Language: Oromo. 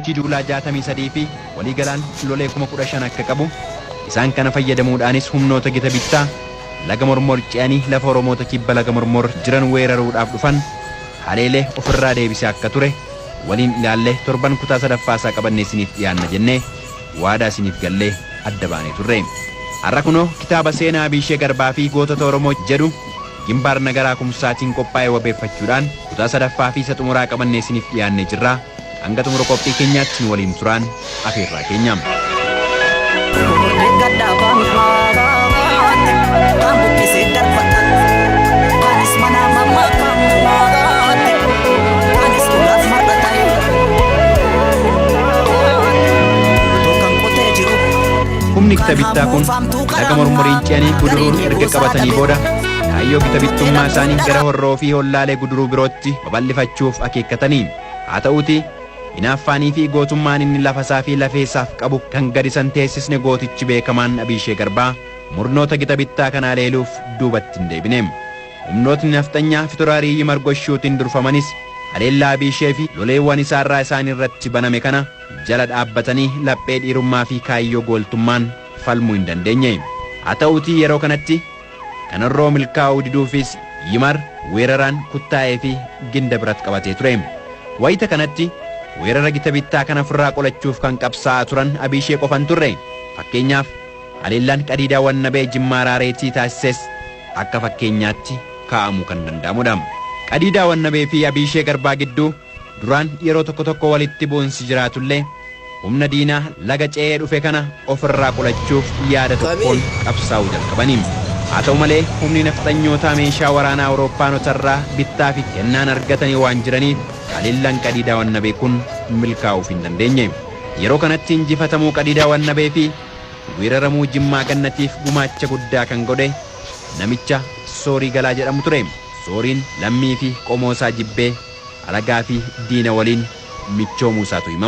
boojjii duulaa 63 fi walii galaan lolee 15,000 akka qabu isaan kana fayyadamuudhaanis humnoota gita bittaa laga mormor ce'anii lafa Oromoota kibba laga mormor jiran weeraruudhaaf dhufan haleelee ofirraa deebisee akka ture waliin ilaallee torban kutaa sadaffaasaa qabannee isiniif dhiyaanna jennee waadaa isiniif gallee adda baanee turre. Har'a kunoo kitaaba seenaa Abishee Garbaa fi gootota Oromoo jedhu gimbaar nagaraa kumsaatiin qophaa'ee wabeeffachuudhaan kutaa sadaffaa fi isa xumuraa qabannee isiniif dhiyaannee jirra. Hanga xumura qophii keenyaatti nu waliin turaan afeerraa keenya. Humni gita bittaa kun laga mormoriin ce'anii guduruu erga qabatanii booda kaayyoo gita bittummaa isaanii gara horroo fi hollaalee guduruu birootti babal'ifachuuf akeekkatanii haa ta'uuti hinaaffaanii fi gootummaan inni lafasaa fi lafeessaaf qabu kan gadi san teessisne gootichi beekamaan Abishee Garbaa murnoota gita bittaa kanaa leeluuf duubatti hin deebine. Humnootni nafxanyaa Fitoraarii Margoshuutiin durfamanis haleellaa Abishee fi loleewwan isaarraa isaan irratti baname kana jala dhaabbatanii laphee dhiirummaa fi kaayyoo gooltummaan falmuu hin dandeenye. Haa ta'uutii yeroo kanatti kanarroo milkaa'uu diduufis Yimar weeraraan kuttaa'ee fi ginda biratti qabatee ture. Wayita kanatti weerara gita bittaa kana ofirraa qolachuuf kan qabsaa'aa turan Abishee qofan turre. Fakkeenyaaf haleellaan Qadiidaa Wannabee Jimmaa Raareetii taasises akka fakkeenyaatti kaa'amuu kan danda'amudha. Qadiidaa Wannabee fi Abishee Garbaa gidduu duraan yeroo tokko walitti bu'insi jiraatullee humna diinaa laga ce'ee dhufe kana ofirraa qolachuuf yaada tokkoon qabsaa'uu jalqabaniin. Haa ta'u malee humni nafxanyootaa meeshaa waraanaa Awurooppaanotarraa bittaa fi kennaan argatanii waan jiraniif haleellaan Qadiidaa Wannabee kun milkaa'uuf hin dandeenye. Yeroo kanatti injifatamuu Qadiidaa Wannabee fi weeraramuu Jimmaa Gannatiif gumaacha guddaa kan godhe namicha Soorii Galaa jedhamu ture. Sooriin lammii fi qomoo isaa jibbee alagaa fi diina waliin michoomuu isaatu himama.